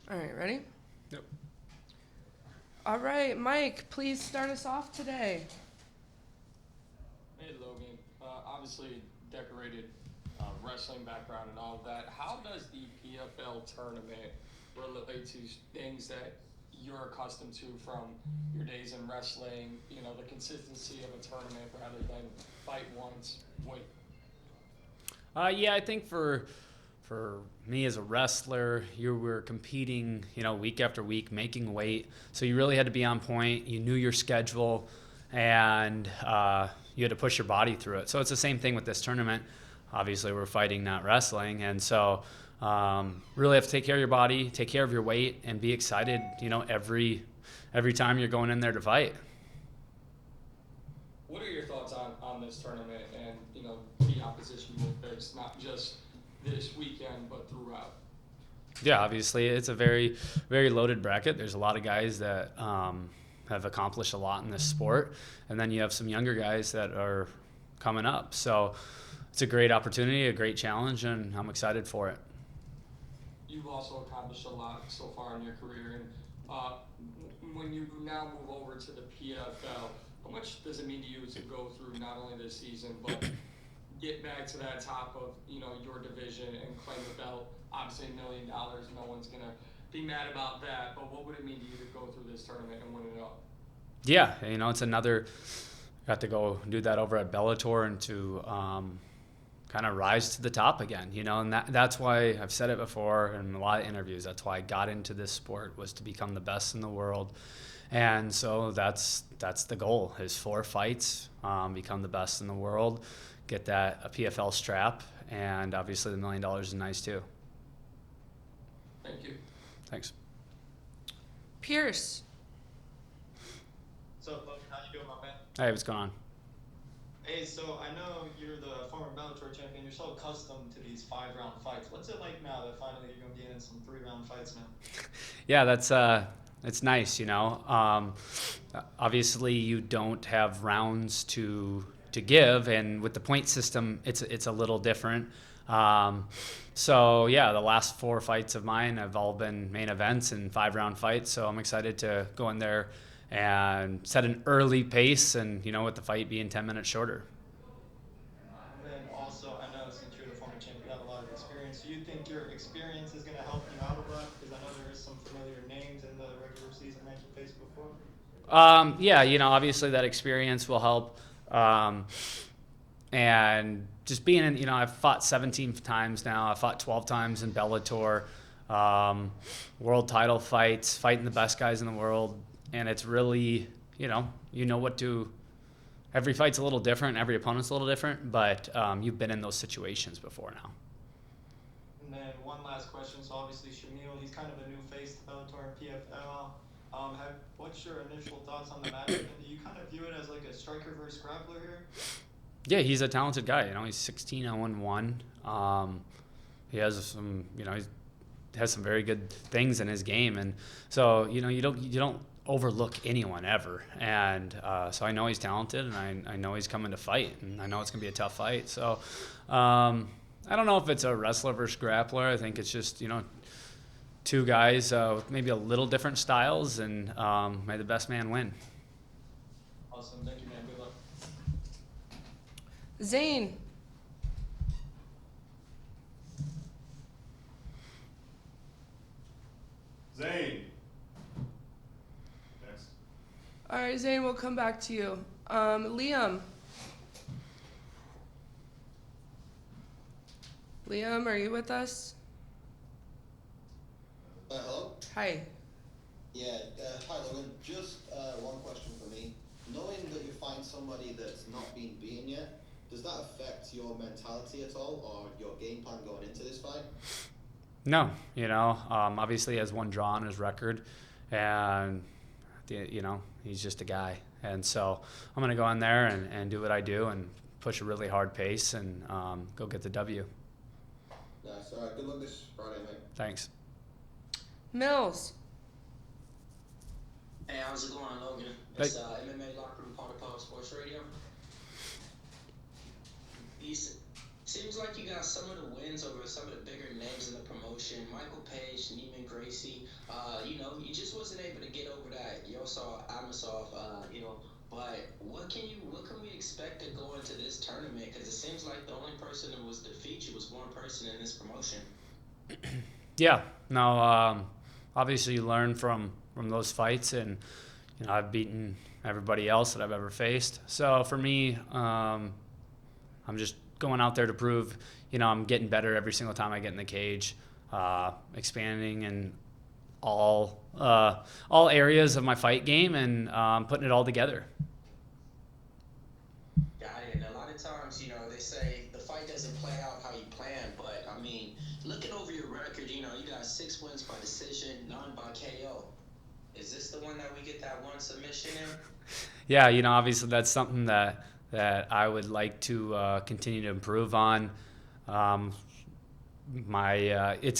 All right, ready? Yep. All right, Mike, please start us off today. Hey, Logan. Obviously, decorated wrestling background and all of that. How does the PFL tournament relate to things that you're accustomed to from your days in wrestling? You know, the consistency of a tournament rather than fight once, wait. Yeah, I think for me as a wrestler, you were competing, week after week, making weight. So you really had to be on point. You knew your schedule, and you had to push your body through it. So it's the same thing with this tournament. Obviously, we're fighting, not wrestling, and so really have to take care of your body, take care of your weight, and be excited. Every time you're going in there to fight. What are your thoughts on this tournament and, the opposition you will face, not just this weekend, but throughout? Yeah, obviously it's a very, very loaded bracket. There's a lot of guys that have accomplished a lot in this sport, and then you have some younger guys that are coming up. So it's a great opportunity, a great challenge, and I'm excited for it. You've also accomplished a lot so far in your career, and when you now move over to the PFL, how much does it mean to you to go through not only this season, but get back to that top of your division and claim the belt? Obviously, $1 million, no one's gonna be mad about that. But what would it mean to you to go through this tournament and win it all? Yeah, it's another. Got to go do that over at Bellator and to kind of rise to the top again, and that's why I've said it before in a lot of interviews. That's why I got into this sport, was to become the best in the world, and so that's the goal: is 4 fights, become the best in the world, get that a PFL strap, and obviously the $1 million is nice too. Thank you. Thanks. Pierce. So, Logan, how you doing, my man? Hey, what's going on? Hey, so I know you're the former Bellator champion. You're so accustomed to these 5-round fights. What's it like now that finally you're gonna be in some 3-round fights now? Yeah, it's nice, Obviously, you don't have rounds to give, and with the point system, it's a little different. So yeah, the last 4 fights of mine have all been main events and 5-round fights. So I'm excited to go in there and set an early pace, and with the fight being 10 minutes shorter. And then also, I know since you're the former champion, you have a lot of experience. Do you think your experience is gonna help you out a lot? Because I know there is some familiar names in the regular season that you faced before. Yeah, obviously that experience will help. And just being in, I've fought 17 times now. I've fought 12 times in Bellator, world title fights, fighting the best guys in the world. And it's really, what to, every fight's a little different. Every opponent's a little different, but you've been in those situations before now. And then one last question. So obviously Shamil, he's kind of a new face to Bellator and PFL. What's your initial thoughts on the matchup? And do you kind of view it as like a striker versus grappler here? Yeah, he's a talented guy. He's 16-1. He has some, he has some very good things in his game, and so you don't overlook anyone ever. And so I know he's talented, and I know he's coming to fight, and I know it's gonna be a tough fight. So I don't know if it's a wrestler versus grappler. I think it's just 2 guys with maybe a little different styles, and may the best man win. Awesome. Thank you, man. Good luck. Zane. Zane. Next. All right, Zane, we'll come back to you. Liam. Liam, are you with us? Hello? Hi. Yeah, hi Logan. Just one question for me. Knowing that you find somebody that's not been beaten yet, does that affect your mentality at all, or your game plan going into this fight? No, obviously he has 1 draw on his record, and he's just a guy, and so I'm gonna go in there and do what I do and push a really hard pace and go get the W. Nice. All right. Good luck this Friday, mate. Thanks. Mills. Hey, how's it going, Logan? It's MMA Locker Room, part of Power Sports Radio. Seems like you got some of the wins wins over some of the bigger names in the promotion, Michael Page, Neiman Gracie. You just wasn't able to get over that Yosar Amasov, But what can we expect to go into this tournament? Because it seems like the only person that was defeat you was one person in this promotion. Yeah, no, obviously you learn from those fights, and I've beaten everybody else that I've ever faced. So for me, I'm just going out there to prove, I'm getting better every single time I get in the cage, expanding in all areas of my fight game, and putting it all together. Got it. And a lot of times, they say the fight doesn't play out how you plan, but I mean, looking over your record, you got 6 wins by decision, none by KO. Is this the one that we get that one submission in? Yeah, obviously that's something that I would like to continue to improve on. It's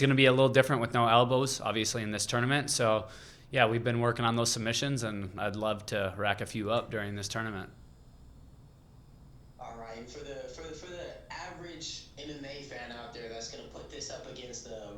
going to be a little different with no elbows, obviously, in this tournament. So, yeah, we've been working on those submissions, and I'd love to rack a few up during this tournament. All right, and for the average MMA fan out there that's going to put this up against the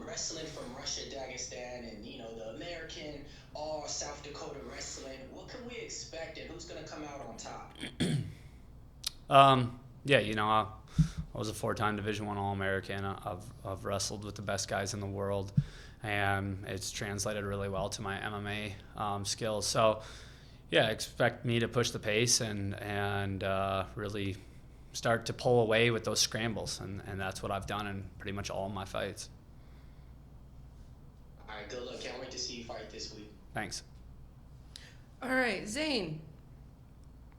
wrestling from Russia, Dagestan, and the American or South Dakota wrestling, what can we expect, and who's going to come out on top? I was a 4-time Division I All-American. I've wrestled with the best guys in the world, and it's translated really well to my MMA skills. So, yeah, expect me to push the pace and really start to pull away with those scrambles, and that's what I've done in pretty much all of my fights. All right, good luck. Can't wait to see you fight this week. Thanks. All right, Zane.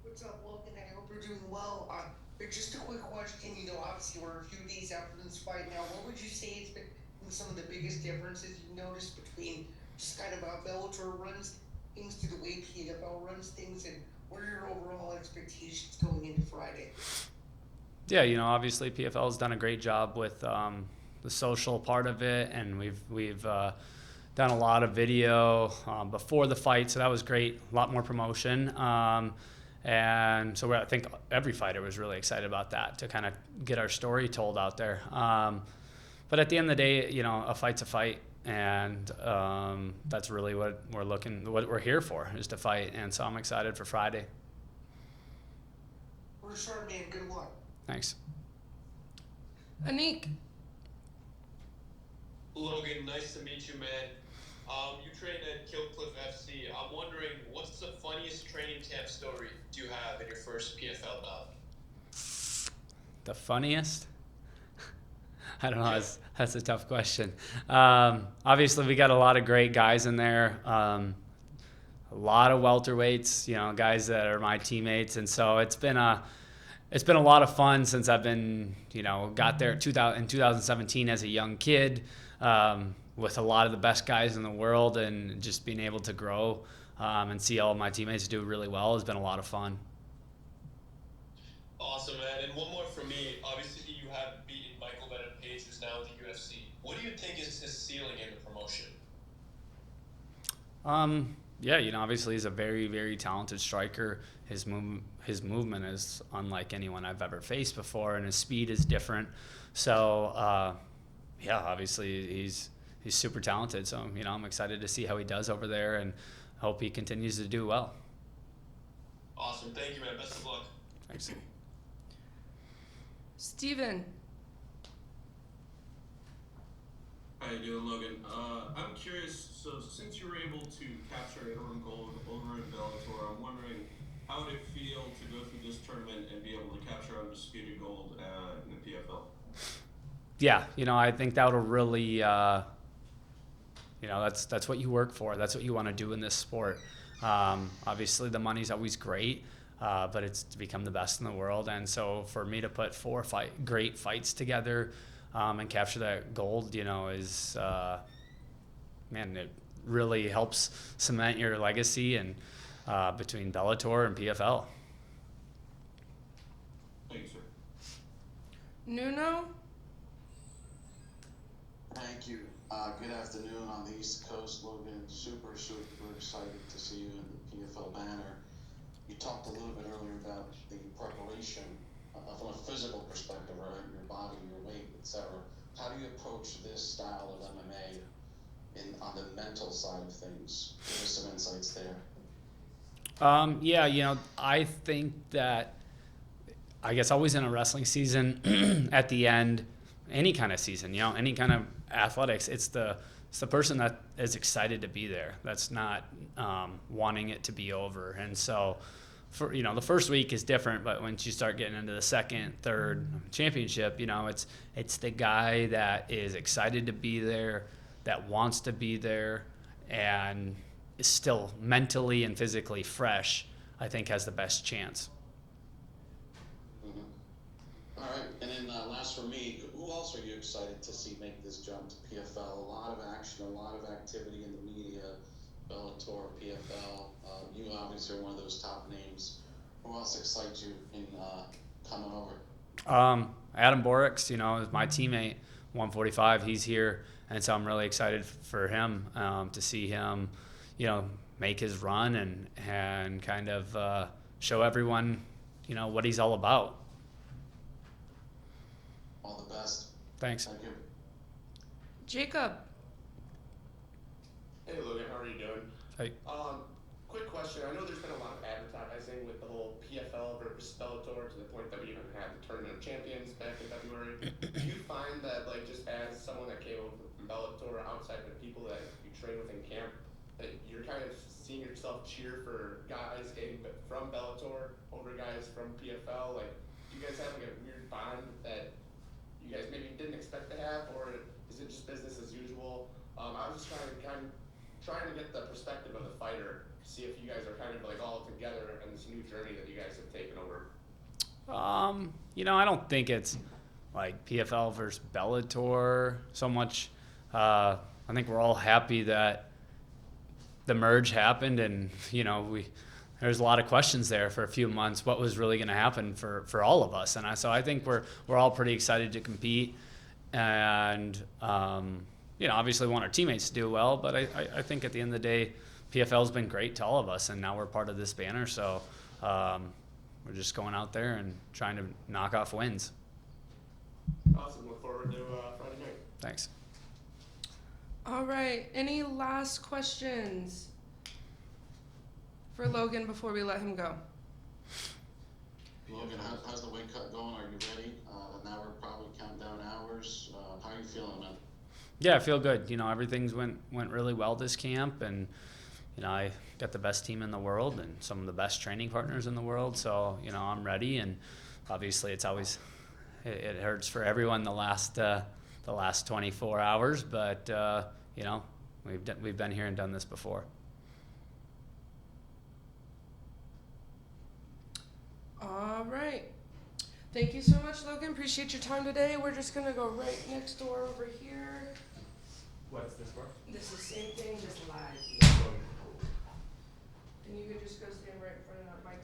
What's up, Logan? I hope you're doing well. Just a quick question. Obviously we're a few days after this fight now. What would you say has been some of the biggest differences you've noticed between just kind of how Bellator runs things to the way PFL runs things, and what are your overall expectations going into Friday? Yeah, obviously PFL has done a great job with the social part of it, and we've done a lot of video before the fight, so that was great. A lot more promotion. And so I think every fighter was really excited about that, to kind of get our story told out there. But at the end of the day, a fight's a fight, and that's really what we're here for, is to fight. And so I'm excited for Friday. We're sure, man. Good luck. Thanks. Anik. Logan, nice to meet you, man. You trained at Killcliff FC. I'm wondering, what's the funniest training camp story do you have in your first PFL bout? The funniest? I don't know. That's a tough question. Obviously, we got a lot of great guys in there. A lot of welterweights, guys that are my teammates, and so it's been a lot of fun since I've been, got there in 2017 as a young kid. With a lot of the best guys in the world, and just being able to grow and see all of my teammates do really well has been a lot of fun. Awesome, man. And one more from me. Obviously, you have beaten Magomed Page, who's now in the UFC. What do you think is his ceiling in the promotion? Obviously he's a very, very talented striker. His movement is unlike anyone I've ever faced before, and his speed is different. So, obviously he's super talented. So, I'm excited to see how he does over there, and hope he continues to do well. Awesome. Thank you, man. Best of luck. Thanks. Steven. How you doing, Logan? I'm curious, so since you were able to capture interim gold over in Bellator, I'm wondering how would it feel to go through this tournament and be able to capture undisputed gold in the PFL? Yeah, I think that'll really, that's what you work for. That's what you want to do in this sport. Obviously, the money's always great, but it's to become the best in the world. And so for me to put 4 great fights together and capture that gold, is, it really helps cement your legacy and between Bellator and PFL. Thank you, sir. Nuno. Thank you. Good afternoon on the East Coast, Logan. Super excited to see you in the PFL banner. You talked a little bit earlier about the preparation from a physical perspective, right? Your body, your weight, etc. How do you approach this style of MMA on the mental side of things? Give us some insights there. Yeah, I think that, I guess always in a wrestling season, at the end, any kind of season, any kind of athletics, it's the person that is excited to be there. That's not wanting it to be over. And so, for the first week is different, but once you start getting into the second, third championship, it's the guy that is excited to be there, that wants to be there, and is still mentally and physically fresh, I think has the best chance. Mm-hmm. All right, and then last for me, who else are you excited to see make this jump to PFL? A lot of action, a lot of activity in the media, Bellator, PFL. You obviously are one of those top names. Who else excites you in coming over? Adam Borix, is my teammate, 145. He's here, and so I'm really excited for him to see him, make his run and kind of show everyone, what he's all about. All the best. Thanks. Thank you. Jacob. Hey Logan, how are you doing? Hey. Quick question. I know there's been a lot of advertising with the whole PFL versus Bellator to the point that we even had the Tournament of Champions back in February. Do you find that, just as someone that came over from Bellator, outside of the people that you train with in camp, that you're kind of seeing yourself cheer for guys from Bellator over guys from PFL? Do you guys have a weird bond that you guys maybe didn't expect to have, or is it just business as usual? I was just trying to get the perspective of the fighter, see if you guys are kind of all together in this new journey that you guys have taken over. I don't think it's like PFL versus Bellator so much. I think we're all happy that the merge happened, and there's a lot of questions there for a few months. What was really going to happen for all of us? And so I think we're all pretty excited to compete, and obviously want our teammates to do well. But I think at the end of the day, PFL's been great to all of us, and now we're part of this banner. So we're just going out there and trying to knock off wins. Awesome. Look forward to Friday night. Thanks. All right. Any last questions for Logan before we let him go? Logan, how's the weight cut going? Are you ready? Now we're probably counting down hours. How are you feeling, man? Yeah, I feel good. Everything's went really well this camp, and I got the best team in the world and some of the best training partners in the world. So I'm ready, and obviously it's always it hurts for everyone the last 24 hours, but we've been here and done this before. All right. Thank you so much, Logan. Appreciate your time today. We're just going to go right next door over here. What's this for? This is the same thing, just live. And you can just go